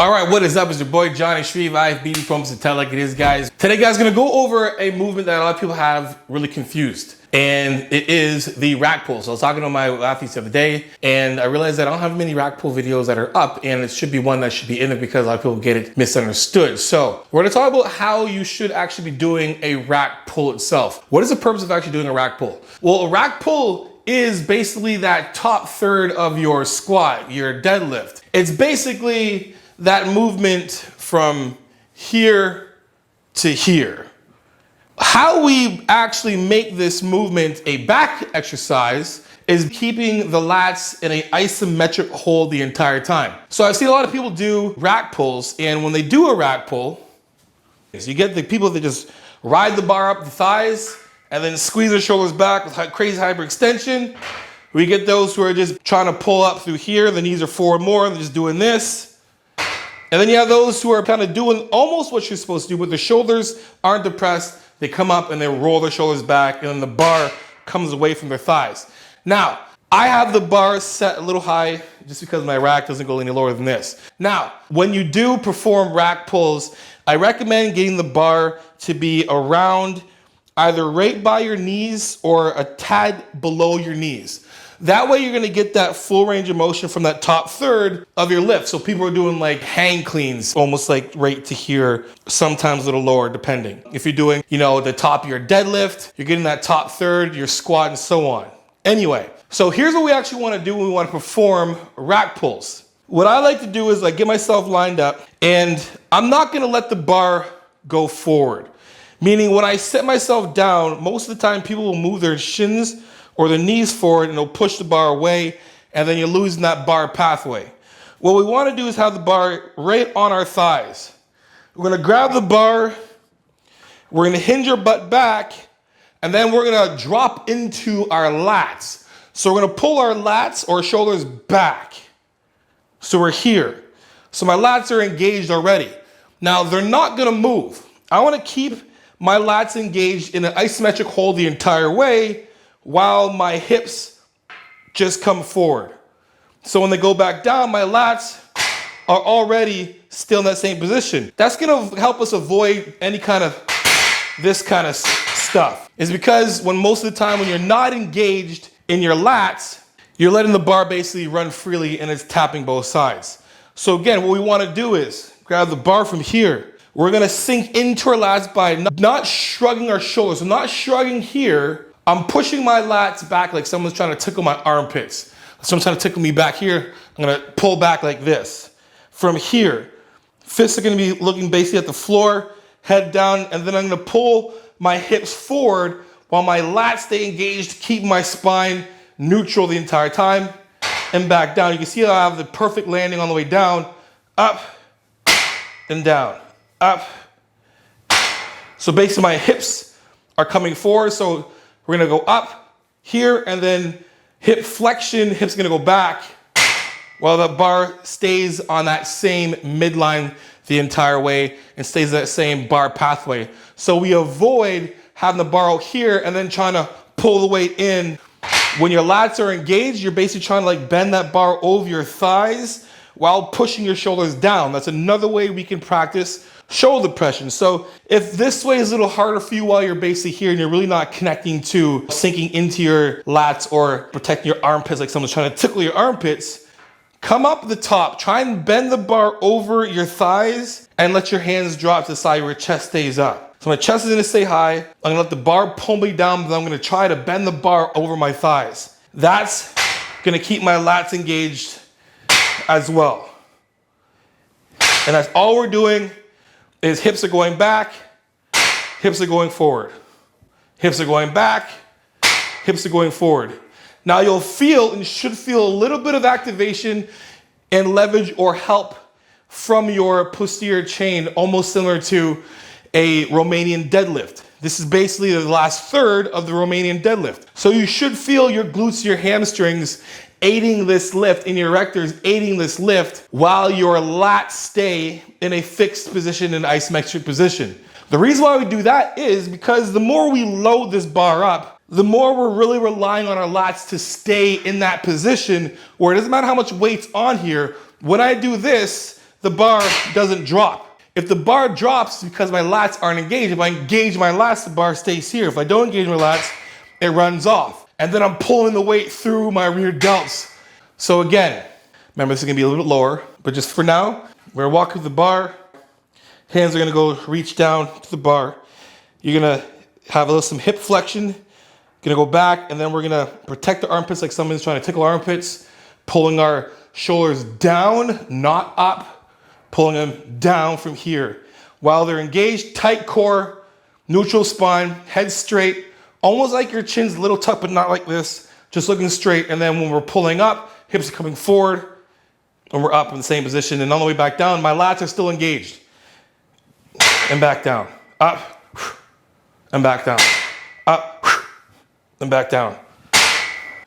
All right, what is up? It's your boy Jonni.shreve. I have beating prompts to tell like it is, guys. Today, guys, gonna go over a movement that a lot of people have really confused, and it is the rack pull. So I was talking to my athletes the other day, and I realized that I don't have many rack pull videos that are up, and it should be one that should be in there because a lot of people get it misunderstood. So we're gonna talk about how you should actually be doing a rack pull itself. What is the purpose of actually doing a rack pull? Well, a rack pull is basically that top third of your squat, your deadlift. It's basically that movement from here to here. How we actually make this movement a back exercise is keeping the lats in an isometric hold the entire time. So I've seen a lot of people do rack pulls, and when they do a rack pull, you get the people that just ride the bar up the thighs and then squeeze their shoulders back with crazy hyperextension. We get those who are just trying to pull up through here, the knees are forward more, and they're just doing this. And then you have those who are kind of doing almost what you're supposed to do, but the shoulders aren't depressed. They come up and they roll their shoulders back, and then the bar comes away from their thighs. Now, I have the bar set a little high just because my rack doesn't go any lower than this. Now, when you do perform rack pulls, I recommend getting the bar to be around either right by your knees or a tad below your knees. That way you're gonna get that full range of motion from that top third of your lift. So people are doing like hang cleans, almost like right to here, sometimes a little lower depending. If you're doing, the top of your deadlift, you're getting that top third, your squat and so on. Anyway, so here's what we actually wanna do when we wanna perform rack pulls. What I like to do is get myself lined up, and I'm not gonna let the bar go forward. Meaning when I set myself down, most of the time people will move their shins or the knees forward, and it'll push the bar away, and then you're losing that bar pathway. What we want to do is have the bar right on our thighs. We're going to grab the bar, we're going to hinge our butt back, and then we're going to drop into our lats. So we're going to pull our lats or shoulders back. So we're here. So my lats are engaged already. Now they're not going to move. I want to keep my lats engaged in an isometric hold the entire way, while my hips just come forward. So when they go back down, my lats are already still in that same position. That's gonna help us avoid any kind of this kind of stuff. It's because most of the time when you're not engaged in your lats, you're letting the bar basically run freely and it's tapping both sides. So again, what we wanna do is grab the bar from here. We're gonna sink into our lats by not shrugging our shoulders. I'm not shrugging here. I'm pushing my lats back like someone's trying to tickle my armpits. Someone's trying to tickle me back here. I'm gonna pull back like this. From here, fists are gonna be looking basically at the floor, head down, and then I'm gonna pull my hips forward while my lats stay engaged, keep my spine neutral the entire time, and back down. You can see how I have the perfect landing on the way down, up, and down, up. So basically my hips are coming forward, so we're gonna go up here, and then hip flexion, hips gonna go back while the bar stays on that same midline the entire way and stays that same bar pathway. So we avoid having the bar out here and then trying to pull the weight in. When your lats are engaged, you're basically trying to bend that bar over your thighs while pushing your shoulders down. That's another way we can practice shoulder depression. So if this way is a little harder for you while you're basically here and you're really not connecting to sinking into your lats or protecting your armpits like someone's trying to tickle your armpits, come up the top, try and bend the bar over your thighs and let your hands drop to the side where your chest stays up. So my chest is gonna stay high. I'm gonna let the bar pull me down, but I'm gonna try to bend the bar over my thighs. That's gonna keep my lats engaged as well. And that's all we're doing. Is hips are going back, hips are going forward. Hips are going back, hips are going forward. Now you'll feel and should feel a little bit of activation and leverage or help from your posterior chain, almost similar to a Romanian deadlift. This is basically the last third of the Romanian deadlift. So you should feel your glutes, your hamstrings aiding this lift, and your erectors aiding this lift while your lats stay in a fixed position, in isometric position. The reason why we do that is because the more we load this bar up, the more we're really relying on our lats to stay in that position where it doesn't matter how much weight's on here. When I do this, the bar doesn't drop. If the bar drops, it's because my lats aren't engaged. If I engage my lats, the bar stays here. If I don't engage my lats, it runs off. And then I'm pulling the weight through my rear delts. So again, remember this is gonna be a little bit lower, but just for now, we're walking the bar. Hands are gonna go reach down to the bar. You're gonna have a little some hip flexion. Gonna go back, and then we're gonna protect the armpits like someone's trying to tickle our armpits, pulling our shoulders down, not up, pulling them down from here. While they're engaged, tight core, neutral spine, head straight, almost like your chin's a little tucked, but not like this, just looking straight. And then when we're pulling up, hips are coming forward, and we're up in the same position. And on the way back down, my lats are still engaged. And back down, up, and back down, up, and back down.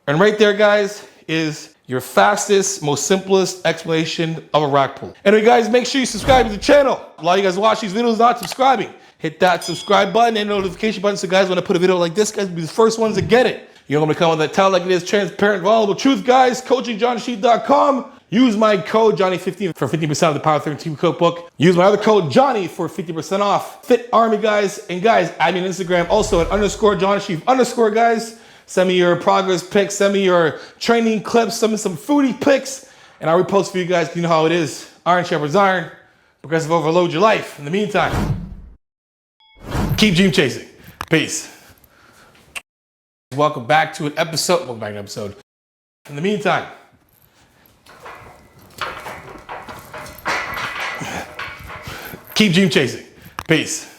And right there, guys, is your fastest, most simplest explanation of a rack pull. Anyway, guys, make sure you subscribe to the channel. A lot of you guys watch these videos not subscribing. Hit that subscribe button and notification button so guys, when I put a video like this, guys will be the first ones to get it. You know, I'm gonna come with that tell like it is, transparent, vulnerable truth, guys. CoachingJonny.com. Use my code Johnny15 for 50% of the Power 13 cookbook. Use my other code Johnny for 50% off. Fit Army, guys. And guys, add me on Instagram also at _JonnyShreve_, guys. Send me your progress pics, send me your training clips, send me some foodie pics, and I'll repost for you guys. You know how it is. Iron sharpens iron. Progressive overload your life. In the meantime, keep dream chasing. Peace. Welcome back to an episode. Welcome back to an episode. In the meantime, keep dream chasing. Peace.